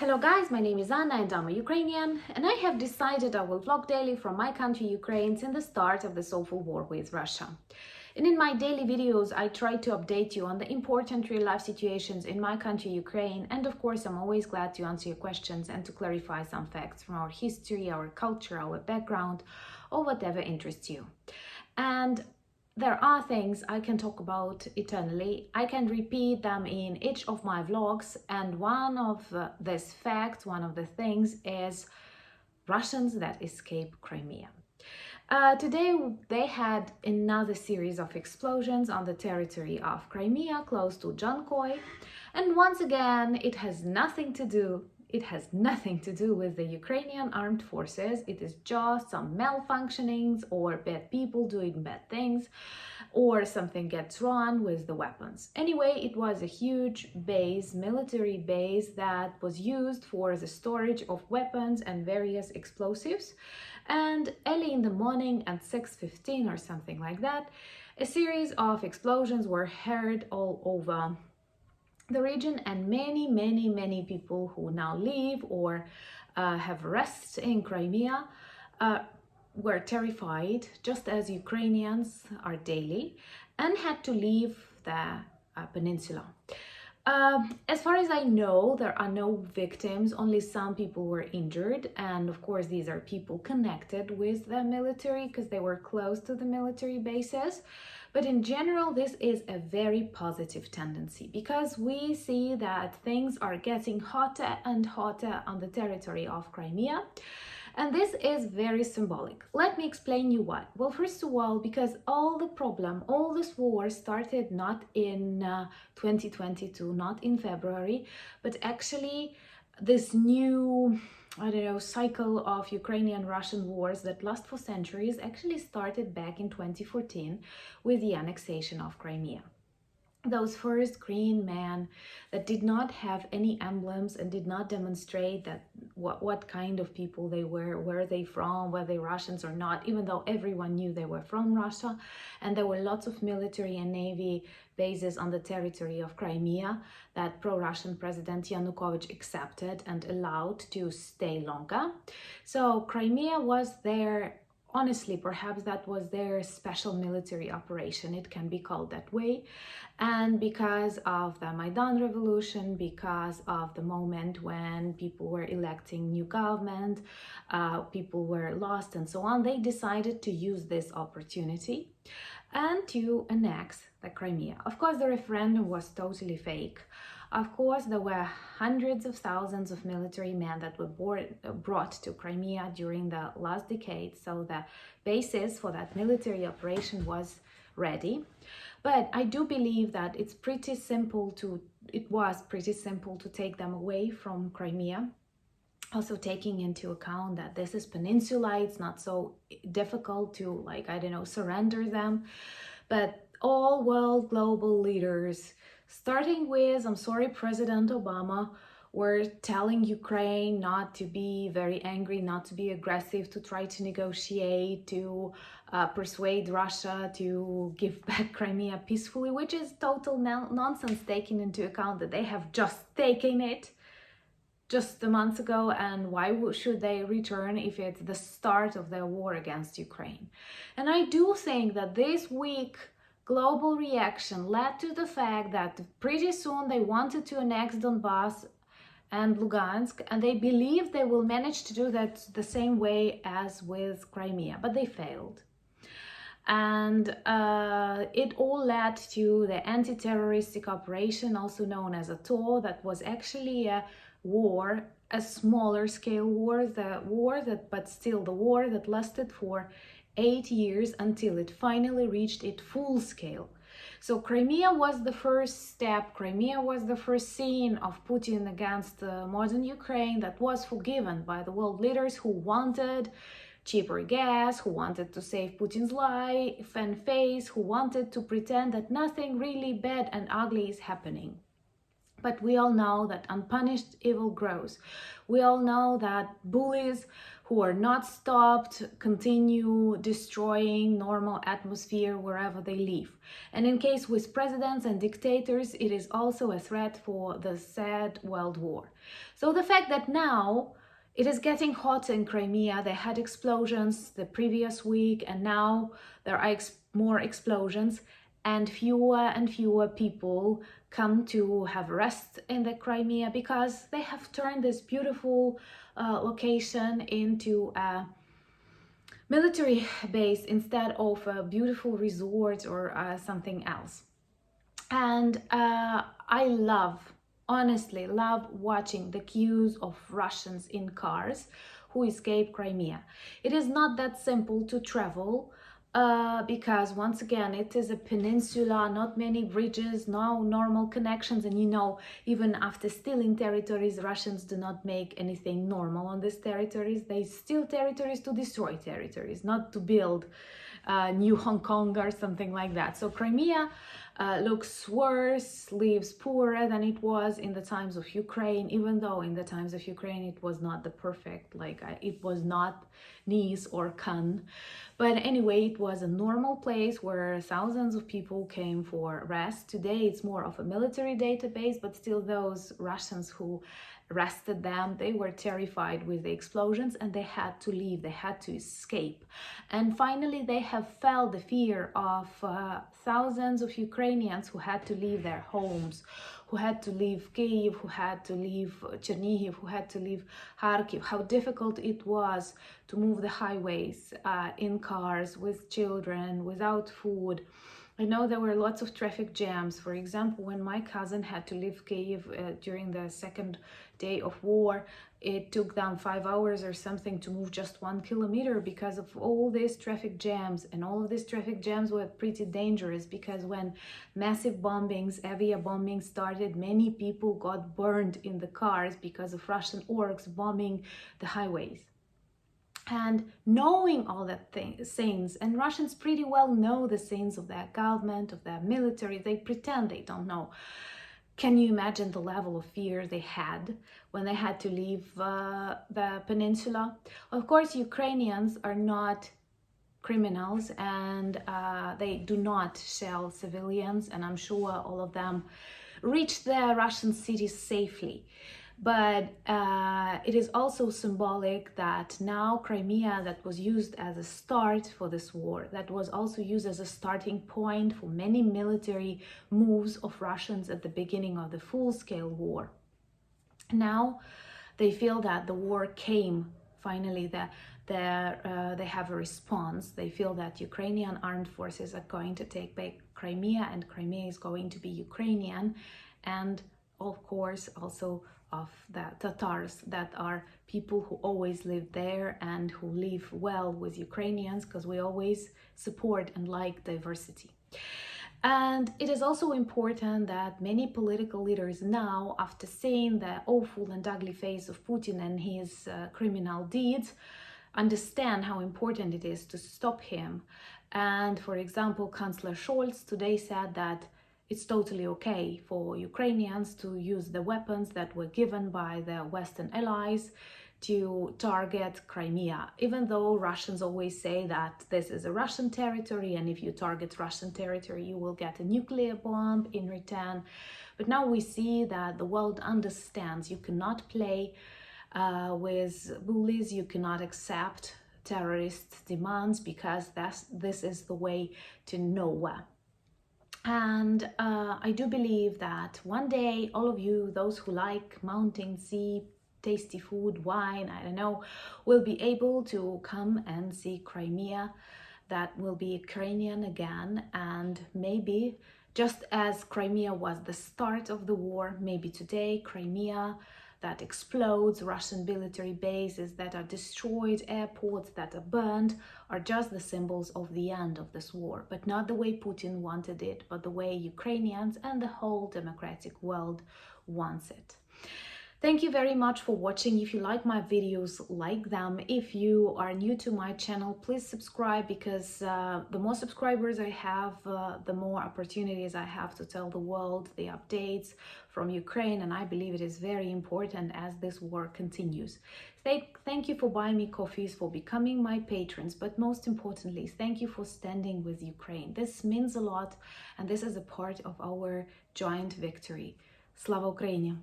Hello guys, my name is Anna and I'm a Ukrainian, and I have decided I will vlog daily from my country Ukraine since the start of this awful war with Russia. And in my daily videos I try to update you on the important real-life situations in my country Ukraine, and of course I'm always glad to answer your questions and to clarify some facts from our history, our culture, our background, or whatever interests you. And there are things I can talk about eternally. I can repeat them in each of my vlogs, and one of these facts, one of the things is Russians that escape Crimea. Today they had another series of explosions on the territory of Crimea close to Jankoy, and once again it has nothing to do with the Ukrainian armed forces. It is just some malfunctionings or bad people doing bad things, or something gets wrong with the weapons. Anyway, it was a huge base, military base, that was used for the storage of weapons and various explosives. And early in the morning at 6:15 or something like that, a series of explosions were heard all over the region, and many people who now live or have rests in Crimea were terrified, just as Ukrainians are daily, and had to leave the peninsula. As far as I know, there are no victims, only some people were injured, and of course these are people connected with the military because they were close to the military bases. But in general, this is a very positive tendency, because we see that things are getting hotter and hotter on the territory of Crimea. And this is very symbolic. Let me explain you why. Well, first of all, because all this war started not in 2022, not in February, but actually this new, cycle of Ukrainian-Russian wars that last for centuries actually started back in 2014 with the annexation of Crimea. Those first green men that did not have any emblems and did not demonstrate that what kind of people they were, where they from, were they Russians or not, even though everyone knew they were from Russia. And there were lots of military and navy bases on the territory of Crimea that pro-Russian President Yanukovych accepted and allowed to stay longer. So Crimea was there. Honestly, perhaps that was their special military operation, it can be called that way. And because of the Maidan revolution, because of the moment when people were electing new government, people were lost and so on, they decided to use this opportunity and to annex the Crimea. Of course, the referendum was totally fake. Of course, there were hundreds of thousands of military men that were brought to Crimea during the last decade, so the basis for that military operation was ready. But I do believe that it was pretty simple to take them away from Crimea. Also taking into account that this is peninsula, it's not so difficult to, surrender them. But all world global leaders, starting with, President Obama, were telling Ukraine not to be very angry, not to be aggressive, to try to negotiate, to persuade Russia to give back Crimea peacefully, which is total nonsense, taking into account that they have just taken it just a month ago, and why should they return if it's the start of their war against Ukraine? And I do think that this week global reaction led to the fact that pretty soon they wanted to annex Donbass and Lugansk, and they believe they will manage to do that the same way as with Crimea, but they failed. And it all led to the anti-terroristic operation, also known as a TOR, that was actually a war, a smaller scale war, but still the war that lasted for 8 years until it finally reached its full scale. So Crimea was the first step, Crimea was the first scene of Putin against modern Ukraine that was forgiven by the world leaders who wanted cheaper gas, who wanted to save Putin's life and face, who wanted to pretend that nothing really bad and ugly is happening. But we all know that unpunished evil grows. We all know that bullies who are not stopped continue destroying normal atmosphere wherever they live. And in case with presidents and dictators, it is also a threat for the third world war. So the fact that now it is getting hot in Crimea, they had explosions the previous week, and now there are more explosions, and fewer people come to have rest in the Crimea because they have turned this beautiful location into a military base instead of a beautiful resort or something else. And I honestly love watching the queues of Russians in cars who escape Crimea. It is not that simple to travel because once again it is a peninsula, not many bridges, no normal connections, and even after stealing territories, Russians do not make anything normal on these territories. They steal territories to destroy territories, not to build new Hong Kong or something like that. So Crimea looks worse, lives poorer than it was in the times of Ukraine, even though in the times of Ukraine it was not the perfect, it was not Nice or Cannes. But anyway, it was a normal place where thousands of people came for rest. Today it's more of a military database, but still those Russians who arrested them, they were terrified with the explosions and they had to leave, they had to escape. And finally they have felt the fear of thousands of Ukrainians who had to leave their homes, who had to leave Kyiv, who had to leave Chernihiv, who had to leave Kharkiv, how difficult it was to move the highways in cars with children, without food. I know there were lots of traffic jams. For example, when my cousin had to leave Kyiv during the second day of war, it took them 5 hours or something to move just 1 kilometer because of all these traffic jams. And all of these traffic jams were pretty dangerous because when massive bombings, air bombing started, many people got burned in the cars because of Russian orcs bombing the highways. And knowing all that things, and Russians pretty well know the things of their government, of their military, they pretend they don't know. Can you imagine the level of fear they had when they had to leave the peninsula? Of course, Ukrainians are not criminals and they do not shell civilians, and I'm sure all of them reached the Russian cities safely. But it is also symbolic that now Crimea, that was used as a start for this war, that was also used as a starting point for many military moves of Russians at the beginning of the full-scale war. Now they feel that the war came, finally, they have a response. They feel that Ukrainian armed forces are going to take back Crimea, and Crimea is going to be Ukrainian, and of course also of the Tatars, that are people who always live there and who live well with Ukrainians, because we always support and like diversity. And it is also important that many political leaders now, after seeing the awful and ugly face of Putin and his criminal deeds, understand how important it is to stop him. And for example, Chancellor Scholz today said that it's totally okay for Ukrainians to use the weapons that were given by the Western allies to target Crimea, even though Russians always say that this is a Russian territory, and if you target Russian territory, you will get a nuclear bomb in return. But now we see that the world understands you cannot play with bullies, you cannot accept terrorist demands, because this is the way to nowhere. And I do believe that one day all of you, those who like mountain, sea, tasty food, wine, I don't know, will be able to come and see Crimea, that will be Ukrainian again. And maybe just as Crimea was the start of the war, maybe today Crimea that explodes, Russian military bases that are destroyed, airports that are burned, are just the symbols of the end of this war, but not the way Putin wanted it, but the way Ukrainians and the whole democratic world wants it. Thank you very much for watching. If you like my videos, like them. If you are new to my channel, please subscribe, because the more subscribers I have, the more opportunities I have to tell the world the updates from Ukraine, and I believe it is very important as this war continues. Thank you for buying me coffees, for becoming my patrons, but most importantly, thank you for standing with Ukraine. This means a lot, and this is a part of our joint victory. Slava Ukraini!